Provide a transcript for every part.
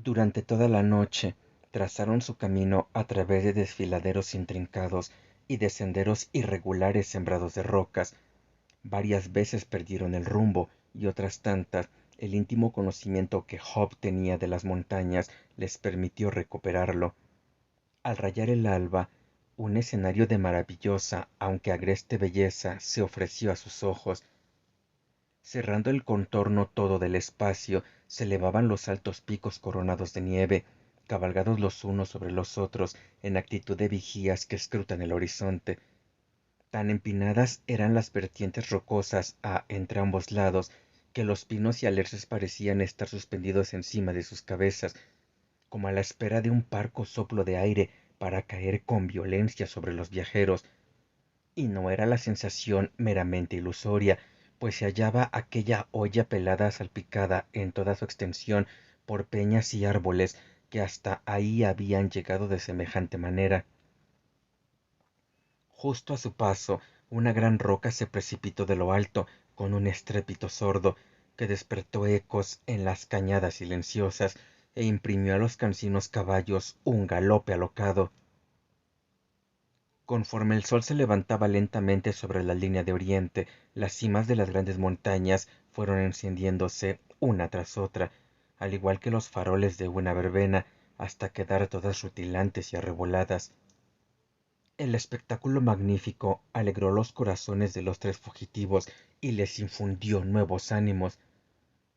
Durante toda la noche trazaron su camino a través de desfiladeros intrincados y de senderos irregulares sembrados de rocas. Varias veces perdieron el rumbo y otras tantas el íntimo conocimiento que Job tenía de las montañas les permitió recuperarlo. Al rayar el alba, un escenario de maravillosa, aunque agreste belleza, se ofreció a sus ojos. Cerrando el contorno todo del espacio, se elevaban los altos picos coronados de nieve, cabalgados los unos sobre los otros en actitud de vigías que escrutan el horizonte. Tan empinadas eran las vertientes rocosas a entre ambos lados, que los pinos y alerces parecían estar suspendidos encima de sus cabezas, como a la espera de un parco soplo de aire para caer con violencia sobre los viajeros. Y no era la sensación meramente ilusoria, pues se hallaba aquella olla pelada salpicada en toda su extensión por peñas y árboles que hasta ahí habían llegado de semejante manera. Justo a su paso, una gran roca se precipitó de lo alto con un estrépito sordo que despertó ecos en las cañadas silenciosas e imprimió a los cansinos caballos un galope alocado. Conforme el sol se levantaba lentamente sobre la línea de oriente, las cimas de las grandes montañas fueron encendiéndose una tras otra, al igual que los faroles de una verbena, hasta quedar todas rutilantes y arreboladas. El espectáculo magnífico alegró los corazones de los tres fugitivos y les infundió nuevos ánimos.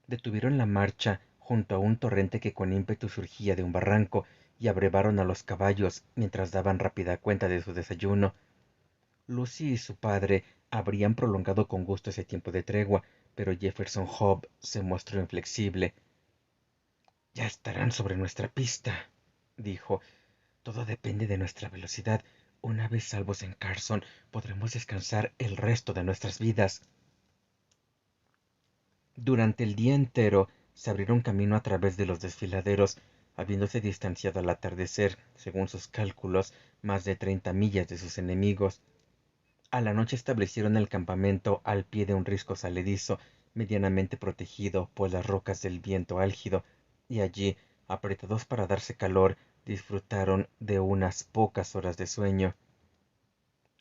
Detuvieron la marcha junto a un torrente que con ímpetu surgía de un barranco y abrevaron a los caballos mientras daban rápida cuenta de su desayuno. Lucy y su padre habrían prolongado con gusto ese tiempo de tregua, pero Jefferson Hobb se mostró inflexible. Ya estarán sobre nuestra pista, dijo. Todo depende de nuestra velocidad. Una vez salvos en Carson, podremos descansar el resto de nuestras vidas. Durante el día entero se abrieron camino a través de los desfiladeros, habiéndose distanciado al atardecer, según sus cálculos, más de 30 millas de sus enemigos. A la noche establecieron el campamento al pie de un risco saledizo, medianamente protegido por las rocas del viento álgido, y allí, apretados para darse calor, disfrutaron de unas pocas horas de sueño.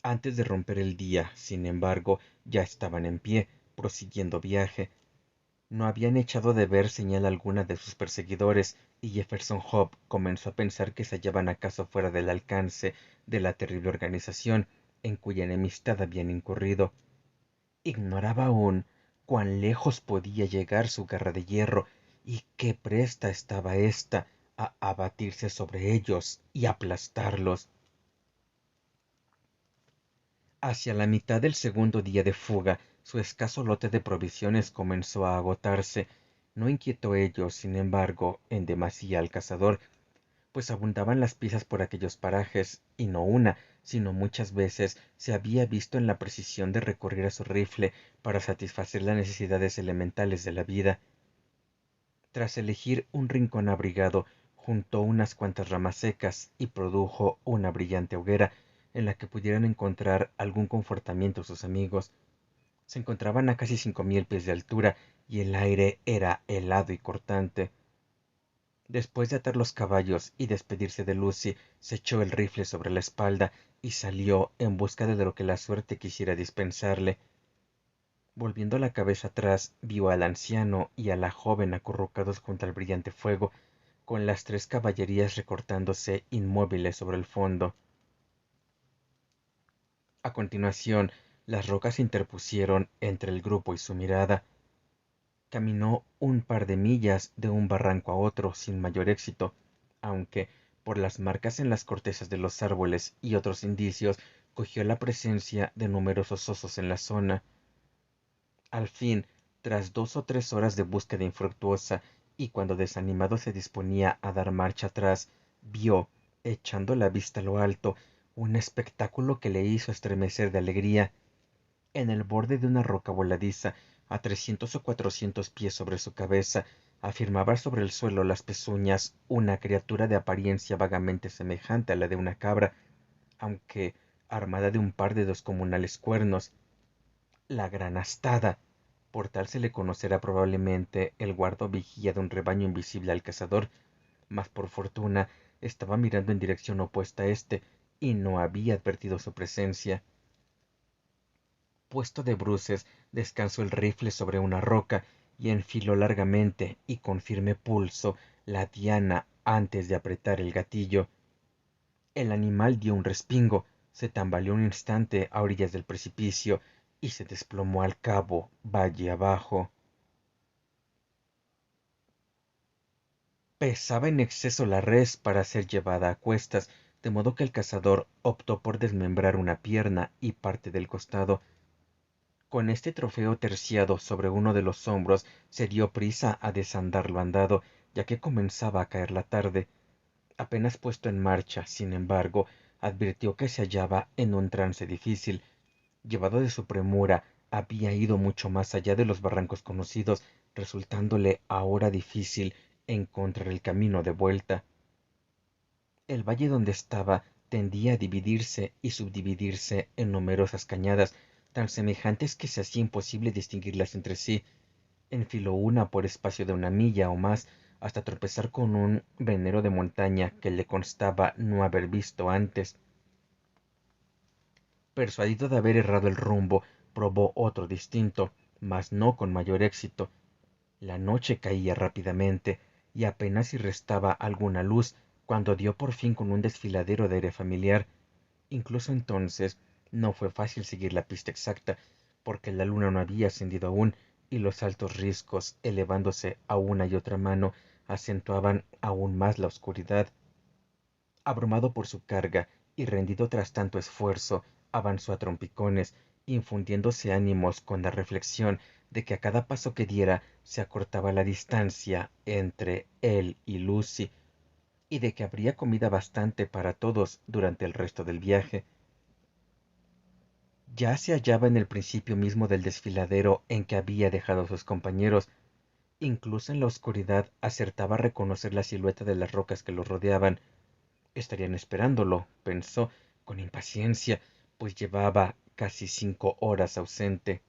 Antes de romper el día, sin embargo, ya estaban en pie, prosiguiendo viaje. No habían echado de ver señal alguna de sus perseguidores, y Jefferson Hobb comenzó a pensar que se hallaban acaso fuera del alcance de la terrible organización en cuya enemistad habían incurrido. Ignoraba aún cuán lejos podía llegar su garra de hierro y qué presta estaba ésta a abatirse sobre ellos y aplastarlos. Hacia la mitad del segundo día de fuga, su escaso lote de provisiones comenzó a agotarse. No inquietó ello, sin embargo, en demasía al cazador, pues abundaban las piezas por aquellos parajes, y no una, sino muchas veces se había visto en la precisión de recurrir a su rifle para satisfacer las necesidades elementales de la vida. Tras elegir un rincón abrigado, juntó unas cuantas ramas secas y produjo una brillante hoguera en la que pudieran encontrar algún confortamiento sus amigos. Se encontraban a casi 5000 pies de altura y el aire era helado y cortante. Después de atar los caballos y despedirse de Lucy, se echó el rifle sobre la espalda y salió en busca de lo que la suerte quisiera dispensarle. Volviendo la cabeza atrás, vio al anciano y a la joven acurrucados junto al brillante fuego, con las tres caballerías recortándose inmóviles sobre el fondo. A continuación, las rocas se interpusieron entre el grupo y su mirada. Caminó un par de millas de un barranco a otro sin mayor éxito, aunque, por las marcas en las cortezas de los árboles y otros indicios, cogió la presencia de numerosos osos en la zona. Al fin, tras 2 o 3 horas de búsqueda infructuosa, y cuando desanimado se disponía a dar marcha atrás, vio, echando la vista a lo alto, un espectáculo que le hizo estremecer de alegría. En el borde de una roca voladiza, a 300 o 400 pies sobre su cabeza, afirmaba sobre el suelo las pezuñas una criatura de apariencia vagamente semejante a la de una cabra, aunque armada de un par de descomunales cuernos. La gran astada, por tal se le conocerá probablemente el guardo vigía de un rebaño invisible al cazador, mas por fortuna estaba mirando en dirección opuesta a éste y no había advertido su presencia. Puesto de bruces, descansó el rifle sobre una roca y enfiló largamente y con firme pulso la diana antes de apretar el gatillo. El animal dio un respingo, se tambaleó un instante a orillas del precipicio y se desplomó al cabo, valle abajo. Pesaba en exceso la res para ser llevada a cuestas, de modo que el cazador optó por desmembrar una pierna y parte del costado. Con este trofeo terciado sobre uno de los hombros, se dio prisa a desandar lo andado, ya que comenzaba a caer la tarde. Apenas puesto en marcha, sin embargo, advirtió que se hallaba en un trance difícil. Llevado de su premura, había ido mucho más allá de los barrancos conocidos, resultándole ahora difícil encontrar el camino de vuelta. El valle donde estaba tendía a dividirse y subdividirse en numerosas cañadas, tan semejantes que se hacía imposible distinguirlas entre sí. Enfiló una por espacio de una milla o más, hasta tropezar con un venero de montaña que le constaba no haber visto antes. Persuadido de haber errado el rumbo, probó otro distinto, mas no con mayor éxito. La noche caía rápidamente, y apenas si restaba alguna luz, cuando dio por fin con un desfiladero de aire familiar. Incluso entonces no fue fácil seguir la pista exacta, porque la luna no había ascendido aún, y los altos riscos, elevándose a una y otra mano, acentuaban aún más la oscuridad. Abrumado por su carga y rendido tras tanto esfuerzo, avanzó a trompicones, infundiéndose ánimos con la reflexión de que a cada paso que diera se acortaba la distancia entre él y Lucy, y de que habría comida bastante para todos durante el resto del viaje. Ya se hallaba en el principio mismo del desfiladero en que había dejado a sus compañeros. Incluso en la oscuridad acertaba a reconocer la silueta de las rocas que los rodeaban. Estarían esperándolo, pensó, con impaciencia, pues llevaba casi 5 horas ausente.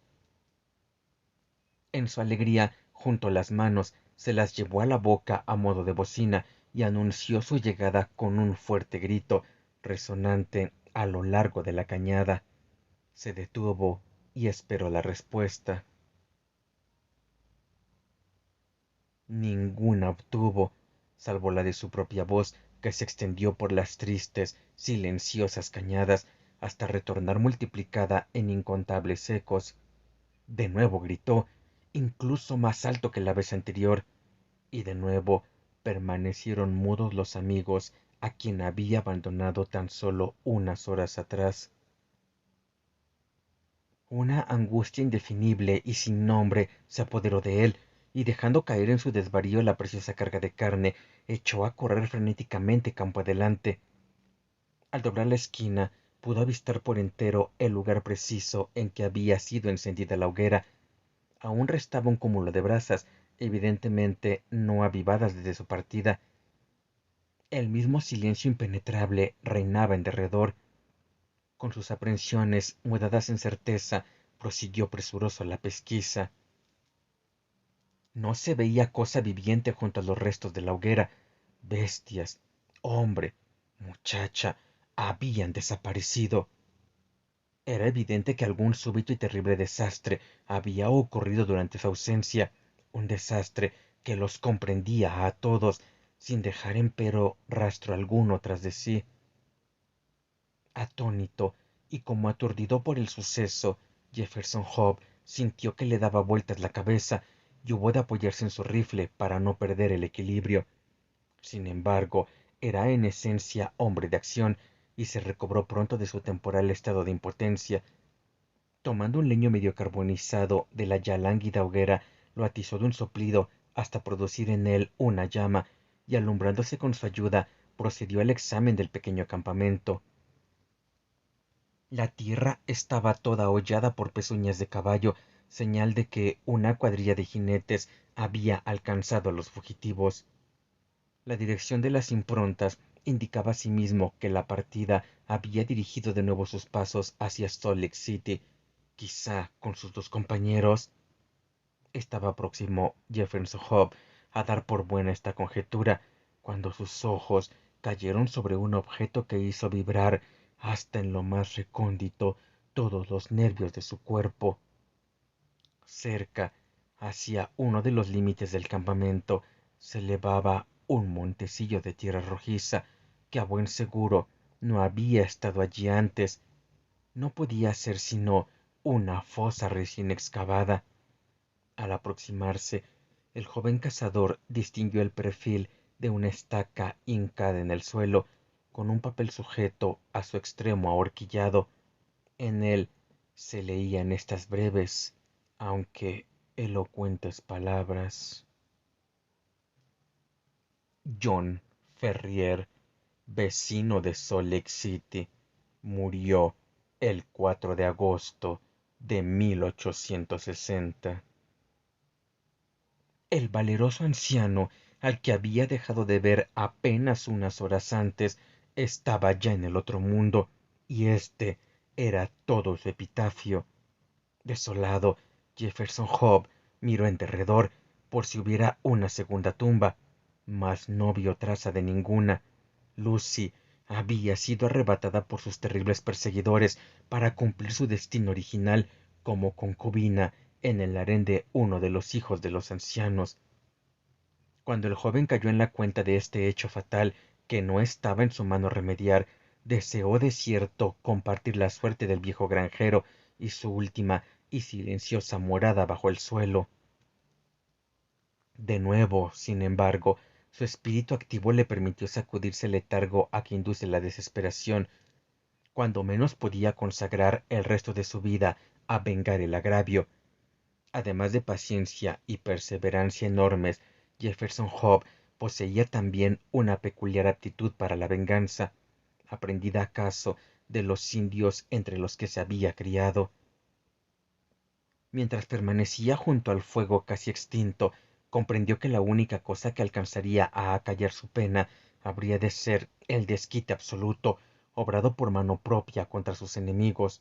En su alegría, juntó las manos, se las llevó a la boca a modo de bocina y anunció su llegada con un fuerte grito, resonante a lo largo de la cañada. Se detuvo y esperó la respuesta. Ninguna obtuvo, salvo la de su propia voz, que se extendió por las tristes, silenciosas cañadas, hasta retornar multiplicada en incontables ecos. De nuevo gritó, incluso más alto que la vez anterior, y de nuevo permanecieron mudos los amigos a quien había abandonado tan solo unas horas atrás. Una angustia indefinible y sin nombre se apoderó de él, y dejando caer en su desvarío la preciosa carga de carne, echó a correr frenéticamente campo adelante. Al doblar la esquina, pudo avistar por entero el lugar preciso en que había sido encendida la hoguera. Aún restaba un cúmulo de brasas, evidentemente no avivadas desde su partida. El mismo silencio impenetrable reinaba en derredor. Con sus aprensiones mudadas en certeza, prosiguió presuroso la pesquisa. No se veía cosa viviente junto a los restos de la hoguera. Bestias, hombre, muchacha, habían desaparecido. Era evidente que algún súbito y terrible desastre había ocurrido durante su ausencia, un desastre que los comprendía a todos, sin dejar empero rastro alguno tras de sí. Atónito y como aturdido por el suceso, Jefferson Hope sintió que le daba vueltas la cabeza y hubo de apoyarse en su rifle para no perder el equilibrio. Sin embargo, era en esencia hombre de acción y se recobró pronto de su temporal estado de impotencia. Tomando un leño medio carbonizado de la ya lánguida hoguera, lo atizó de un soplido hasta producir en él una llama, y alumbrándose con su ayuda, procedió al examen del pequeño campamento. La tierra estaba toda hollada por pezuñas de caballo, señal de que una cuadrilla de jinetes había alcanzado a los fugitivos. La dirección de las improntas indicaba asimismo que la partida había dirigido de nuevo sus pasos hacia Salt Lake City, quizá con sus dos compañeros. Estaba próximo Jefferson Hope a dar por buena esta conjetura, cuando sus ojos cayeron sobre un objeto que hizo vibrar hasta en lo más recóndito todos los nervios de su cuerpo. Cerca, hacia uno de los límites del campamento, se elevaba un montecillo de tierra rojiza que a buen seguro no había estado allí antes. No podía ser sino una fosa recién excavada. Al aproximarse, el joven cazador distinguió el perfil de una estaca hincada en el suelo, con un papel sujeto a su extremo ahorquillado. En él se leían estas breves, aunque elocuentes palabras: John Ferrier, vecino de Salt Lake City, murió el 4 de agosto de 1860. El valeroso anciano, al que había dejado de ver apenas unas horas antes, estaba ya en el otro mundo, y este era todo su epitafio. Desolado, Jefferson Hope miró en derredor por si hubiera una segunda tumba, mas no vio traza de ninguna. Lucy había sido arrebatada por sus terribles perseguidores para cumplir su destino original como concubina en el harén de uno de los hijos de los ancianos. Cuando el joven cayó en la cuenta de este hecho fatal que no estaba en su mano remediar, deseó de cierto compartir la suerte del viejo granjero y su última y silenciosa morada bajo el suelo. De nuevo, sin embargo, su espíritu activo le permitió sacudirse el letargo a que induce la desesperación. Cuando menos podía consagrar el resto de su vida a vengar el agravio. Además de paciencia y perseverancia enormes, Jefferson Hope poseía también una peculiar aptitud para la venganza, aprendida acaso de los indios entre los que se había criado. Mientras permanecía junto al fuego casi extinto, comprendió que la única cosa que alcanzaría a acallar su pena habría de ser el desquite absoluto, obrado por mano propia contra sus enemigos.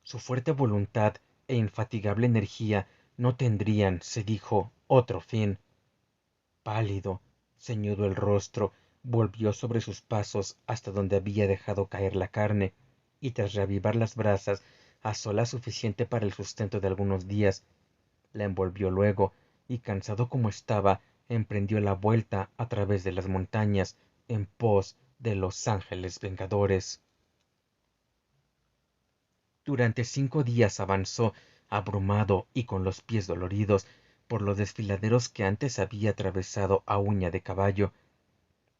Su fuerte voluntad e infatigable energía no tendrían, se dijo, otro fin. Pálido, ceñudo el rostro, volvió sobre sus pasos hasta donde había dejado caer la carne, y tras reavivar las brasas, asó la suficiente para el sustento de algunos días. La envolvió luego, y cansado como estaba, emprendió la vuelta a través de las montañas, en pos de los ángeles vengadores. Durante 5 días avanzó, abrumado y con los pies doloridos, por los desfiladeros que antes había atravesado a uña de caballo.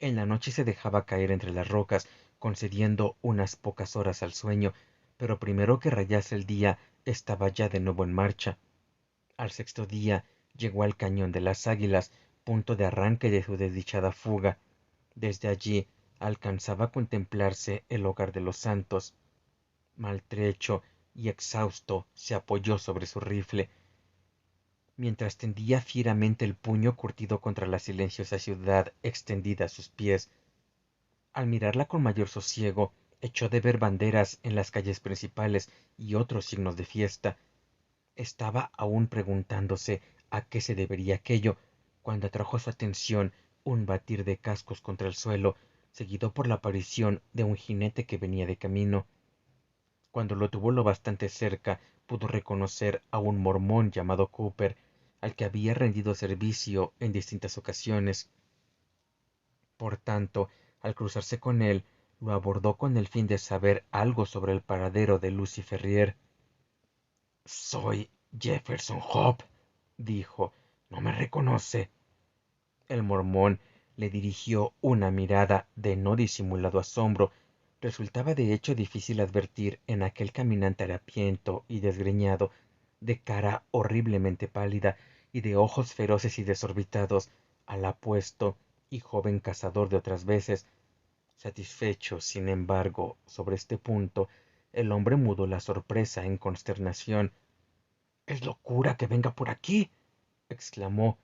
En la noche se dejaba caer entre las rocas, concediendo unas pocas horas al sueño, pero primero que rayase el día estaba ya de nuevo en marcha. Al sexto día llegó al cañón de las Águilas, punto de arranque de su desdichada fuga. Desde allí alcanzaba a contemplarse el hogar de los Santos. Maltrecho y exhausto, se apoyó sobre su rifle, mientras tendía fieramente el puño curtido contra la silenciosa ciudad extendida a sus pies. Al mirarla con mayor sosiego, echó de ver banderas en las calles principales y otros signos de fiesta. Estaba aún preguntándose a qué se debería aquello, cuando atrajo su atención un batir de cascos contra el suelo, seguido por la aparición de un jinete que venía de camino. Cuando lo tuvo lo bastante cerca, pudo reconocer a un mormón llamado Cooper, al que había rendido servicio en distintas ocasiones. Por tanto, al cruzarse con él, lo abordó con el fin de saber algo sobre el paradero de Lucy Ferrier. «Soy Jefferson Hope», dijo. «¿No me reconoce?». El mormón le dirigió una mirada de no disimulado asombro. Resultaba de hecho difícil advertir en aquel caminante harapiento y desgreñado, de cara horriblemente pálida y de ojos feroces y desorbitados, al apuesto y joven cazador de otras veces. Satisfecho, sin embargo, sobre este punto, el hombre mudó la sorpresa en consternación. «Es locura que venga por aquí», exclamó.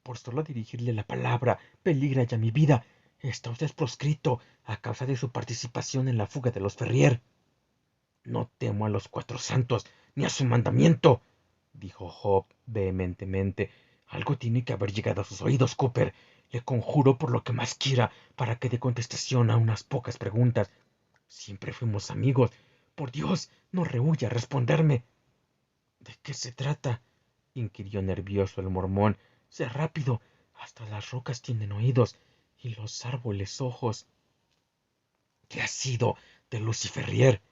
«Por solo dirigirle la palabra, peligra ya mi vida. Está usted proscrito a causa de su participación en la fuga de los Ferrier». «No temo a los Cuatro Santos, ni a su mandamiento», dijo Hope vehementemente. «Algo tiene que haber llegado a sus oídos, Cooper. Le conjuro por lo que más quiera para que dé contestación a unas pocas preguntas. Siempre fuimos amigos. Por Dios, no rehúya a responderme. ¿De qué se trata? Inquirió nervioso el mormón. Sé rápido. Hasta las rocas tienen oídos y los árboles ojos. ¿Qué ha sido de Lucy Ferrier?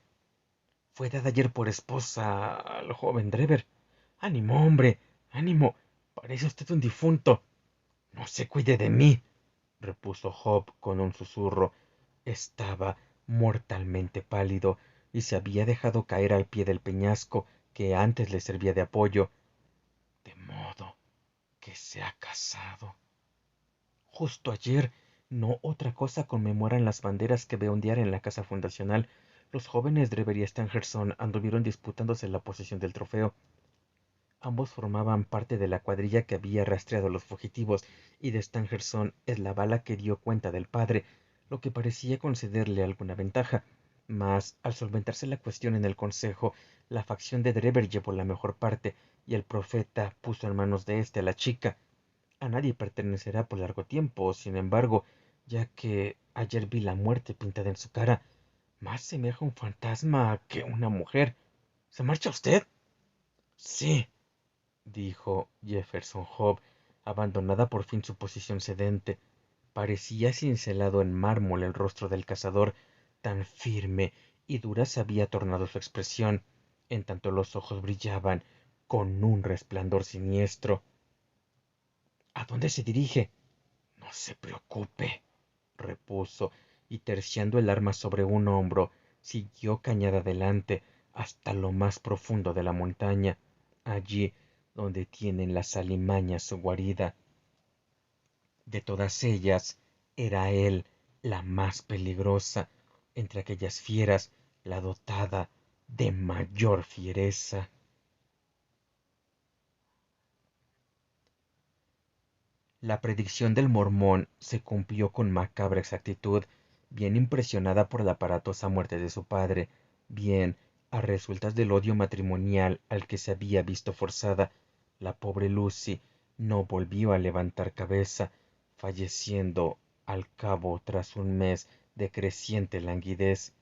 Fue dada ayer por esposa al joven Drever. Ánimo, hombre, ánimo. Parece usted un difunto. No se cuide de mí, repuso Job con un susurro. Estaba mortalmente pálido y se había dejado caer al pie del peñasco que antes le servía de apoyo. De modo que se ha casado. Justo ayer, no otra cosa conmemoran las banderas que veo ondear en la casa fundacional. Los jóvenes Drever y Stangerson anduvieron disputándose la posesión del trofeo. Ambos formaban parte de la cuadrilla que había rastreado a los fugitivos, y de Stangerson es la bala que dio cuenta del padre, lo que parecía concederle alguna ventaja. Mas, al solventarse la cuestión en el consejo, la facción de Drever llevó la mejor parte, y el profeta puso en manos de éste a la chica. A nadie pertenecerá por largo tiempo, sin embargo, ya que ayer vi la muerte pintada en su cara. Más semeja un fantasma que una mujer. ¿Se marcha usted? Sí, dijo Jefferson Hope, abandonada por fin su posición sedente. Parecía cincelado en mármol el rostro del cazador, tan firme y dura se había tornado su expresión, en tanto los ojos brillaban con un resplandor siniestro. ¿A dónde se dirige? No se preocupe, repuso, y terciando el arma sobre un hombro, siguió cañada adelante hasta lo más profundo de la montaña, allí donde tienen las alimañas su guarida. De todas ellas, era él la más peligrosa, entre aquellas fieras, la dotada de mayor fiereza. La predicción del mormón se cumplió con macabra exactitud, bien impresionada por la aparatosa muerte de su padre, bien a resultas del odio matrimonial al que se había visto forzada. La pobre Lucy no volvió a levantar cabeza, falleciendo al cabo tras un mes de creciente languidez.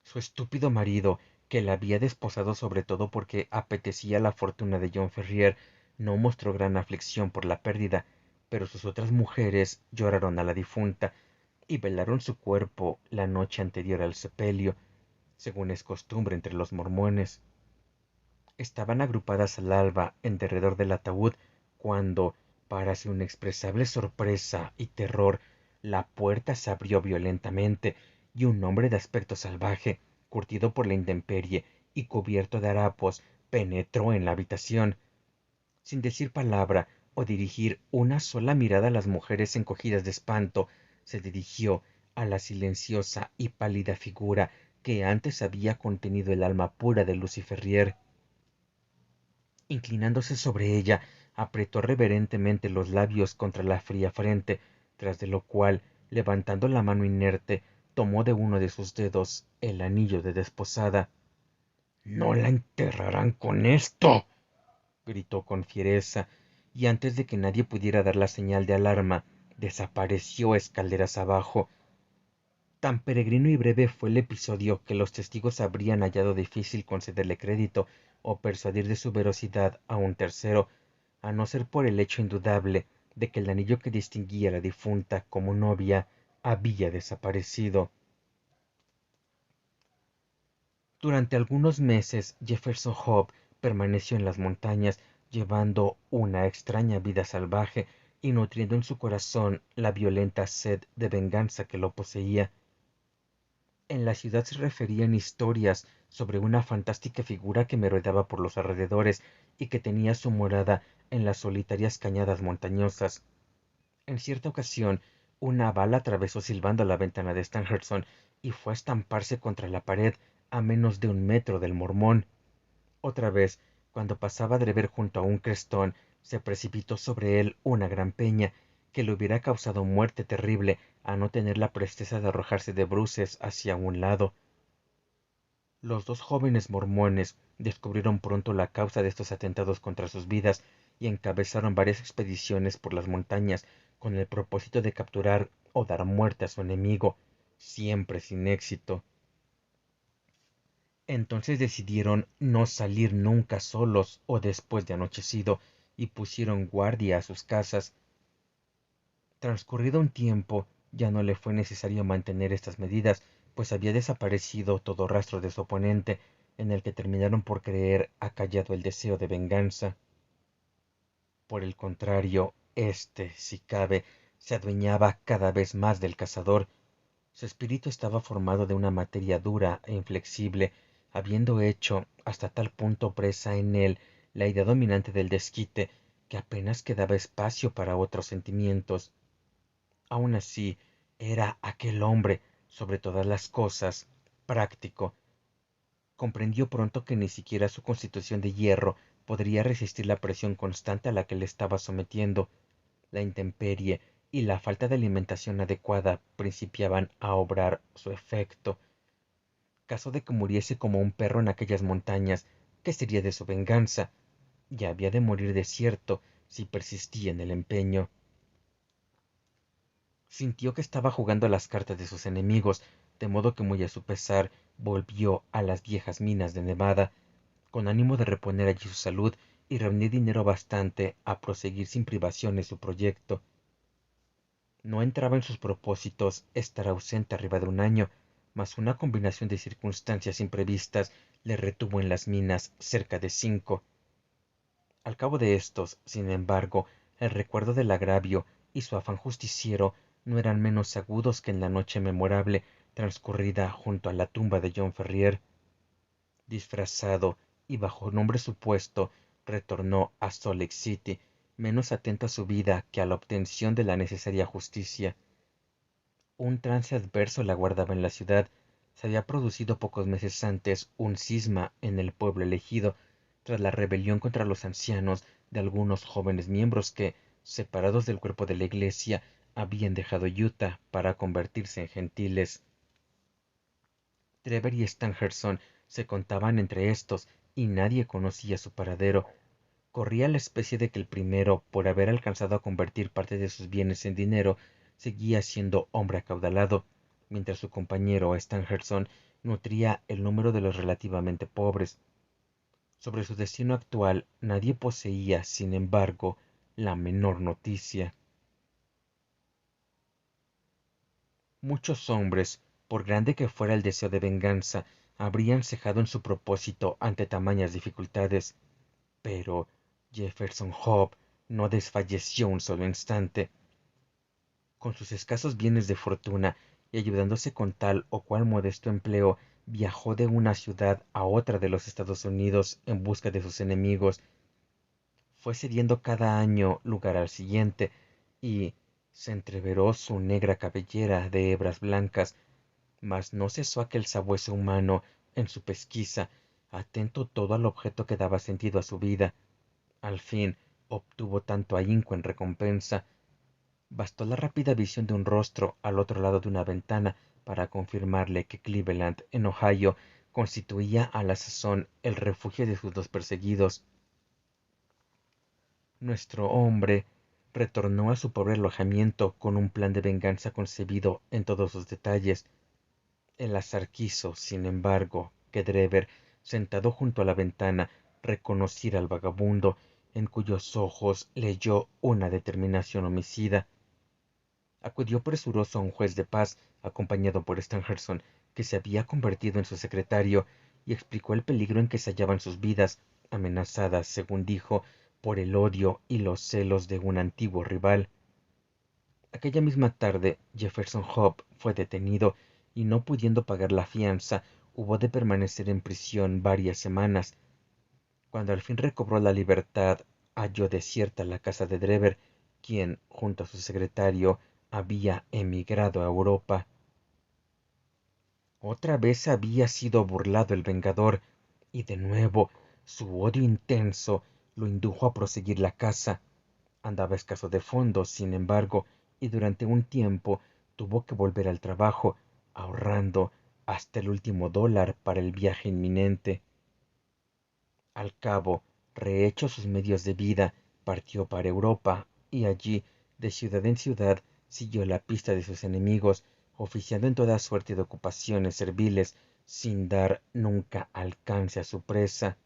Su estúpido marido, que la había desposado sobre todo porque apetecía la fortuna de John Ferrier, no mostró gran aflicción por la pérdida, pero sus otras mujeres lloraron a la difunta y velaron su cuerpo la noche anterior al sepelio, según es costumbre entre los mormones. Estaban agrupadas al alba en derredor del ataúd cuando, para su inexpresable sorpresa y terror, la puerta se abrió violentamente y un hombre de aspecto salvaje, curtido por la intemperie y cubierto de harapos, penetró en la habitación. Sin decir palabra o dirigir una sola mirada a las mujeres encogidas de espanto, se dirigió a la silenciosa y pálida figura que antes había contenido el alma pura de Lucy Ferrier. Inclinándose sobre ella, apretó reverentemente los labios contra la fría frente, tras de lo cual, levantando la mano inerte, tomó de uno de sus dedos el anillo de desposada. —¡No la enterrarán con esto! —gritó con fiereza, y antes de que nadie pudiera dar la señal de alarma, desapareció escaleras abajo. Tan peregrino y breve fue el episodio que los testigos habrían hallado difícil concederle crédito o persuadir de su veracidad a un tercero, a no ser por el hecho indudable de que el anillo que distinguía a la difunta como novia había desaparecido. Durante algunos meses Jefferson Hope permaneció en las montañas, llevando una extraña vida salvaje y nutriendo en su corazón la violenta sed de venganza que lo poseía. En la ciudad se referían historias sobre una fantástica figura que merodeaba por los alrededores y que tenía su morada en las solitarias cañadas montañosas. En cierta ocasión, una bala atravesó silbando la ventana de Stangerson y fue a estamparse contra la pared a menos de 1 metro del mormón. Otra vez, cuando pasaba Drever junto a un crestón, se precipitó sobre él una gran peña, que le hubiera causado muerte terrible a no tener la presteza de arrojarse de bruces hacia un lado. Los dos jóvenes mormones descubrieron pronto la causa de estos atentados contra sus vidas y encabezaron varias expediciones por las montañas con el propósito de capturar o dar muerte a su enemigo, siempre sin éxito. Entonces decidieron no salir nunca solos o después de anochecido y pusieron guardia a sus casas. Transcurrido un tiempo, ya no le fue necesario mantener estas medidas, pues había desaparecido todo rastro de su oponente, en el que terminaron por creer acallado el deseo de venganza. Por el contrario, éste, si cabe, se adueñaba cada vez más del cazador. Su espíritu estaba formado de una materia dura e inflexible, habiendo hecho hasta tal punto presa en él la idea dominante del desquite, que apenas quedaba espacio para otros sentimientos. Aun así, era aquel hombre, sobre todas las cosas, práctico. Comprendió pronto que ni siquiera su constitución de hierro podría resistir la presión constante a la que le estaba sometiendo. La intemperie y la falta de alimentación adecuada principiaban a obrar su efecto. Caso de que muriese como un perro en aquellas montañas, ¿qué sería de su venganza? Ya había de morir de cierto si persistía en el empeño. Sintió que estaba jugando a las cartas de sus enemigos, de modo que muy a su pesar volvió a las viejas minas de Nevada, con ánimo de reponer allí su salud y reunir dinero bastante a proseguir sin privaciones su proyecto. No entraba en sus propósitos estar ausente arriba de un año, mas una combinación de circunstancias imprevistas le retuvo en las minas cerca de 5. Al cabo de estos, sin embargo, el recuerdo del agravio y su afán justiciero no eran menos agudos que en la noche memorable transcurrida junto a la tumba de John Ferrier. Disfrazado y bajo nombre supuesto, retornó a Salt Lake City, menos atento a su vida que a la obtención de la necesaria justicia. Un trance adverso le aguardaba en la ciudad. Se había producido pocos meses antes un cisma en el pueblo elegido, tras la rebelión contra los ancianos de algunos jóvenes miembros que, separados del cuerpo de la iglesia, habían dejado Utah para convertirse en gentiles. Trevor y Stangerson se contaban entre estos, y nadie conocía su paradero. Corría la especie de que el primero, por haber alcanzado a convertir parte de sus bienes en dinero, seguía siendo hombre acaudalado, mientras su compañero Stangerson nutría el número de los relativamente pobres. Sobre su destino actual nadie poseía, sin embargo, la menor noticia. Muchos hombres, por grande que fuera el deseo de venganza, habrían cejado en su propósito ante tamañas dificultades, pero Jefferson Hope no desfalleció un solo instante. Con sus escasos bienes de fortuna y ayudándose con tal o cual modesto empleo, viajó de una ciudad a otra de los Estados Unidos en busca de sus enemigos. Fue cediendo cada año lugar al siguiente, y se entreveró su negra cabellera de hebras blancas, mas no cesó aquel sabueso humano en su pesquisa, atento todo al objeto que daba sentido a su vida. Al fin obtuvo tanto ahínco en recompensa. Bastó la rápida visión de un rostro al otro lado de una ventana para confirmarle que Cleveland, en Ohio, constituía a la sazón el refugio de sus dos perseguidos. Nuestro hombre retornó a su pobre alojamiento con un plan de venganza concebido en todos sus detalles. El azar quiso, sin embargo, que Drever, sentado junto a la ventana, reconociera al vagabundo, en cuyos ojos leyó una determinación homicida. Acudió presuroso a un juez de paz, acompañado por Stangerson, que se había convertido en su secretario, y explicó el peligro en que se hallaban sus vidas, amenazadas, según dijo, por el odio y los celos de un antiguo rival. Aquella misma tarde Jefferson Hope fue detenido, y no pudiendo pagar la fianza, hubo de permanecer en prisión varias semanas. Cuando al fin recobró la libertad, halló desierta la casa de Drever, quien, junto a su secretario, había emigrado a Europa. Otra vez había sido burlado el vengador, y de nuevo su odio intenso lo indujo a proseguir la caza. Andaba escaso de fondos, sin embargo, y durante un tiempo tuvo que volver al trabajo, ahorrando hasta el último dólar para el viaje inminente. Al cabo, rehechos sus medios de vida, partió para Europa, y allí, De ciudad en ciudad siguió la pista de sus enemigos, oficiando en toda suerte de ocupaciones serviles, sin dar nunca alcance a su presa.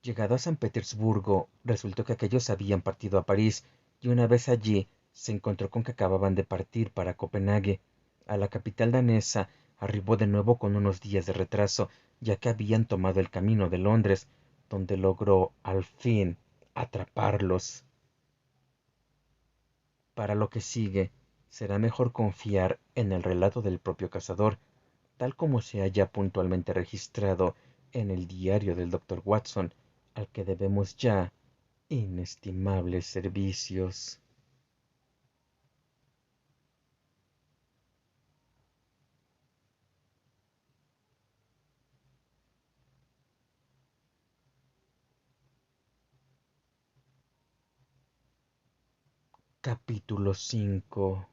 Llegado a San Petersburgo, resultó que aquellos habían partido a París, y una vez allí se encontró con que acababan de partir para Copenhague. A la capital danesa arribó de nuevo con unos días de retraso, ya que habían tomado el camino de Londres, donde logró al fin atraparlos. Para lo que sigue, será mejor confiar en el relato del propio cazador, tal como se haya puntualmente registrado en el diario del Dr. Watson, al que debemos ya inestimables servicios. Capítulo 5.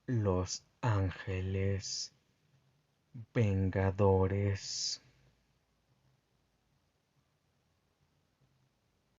Los ángeles vengadores.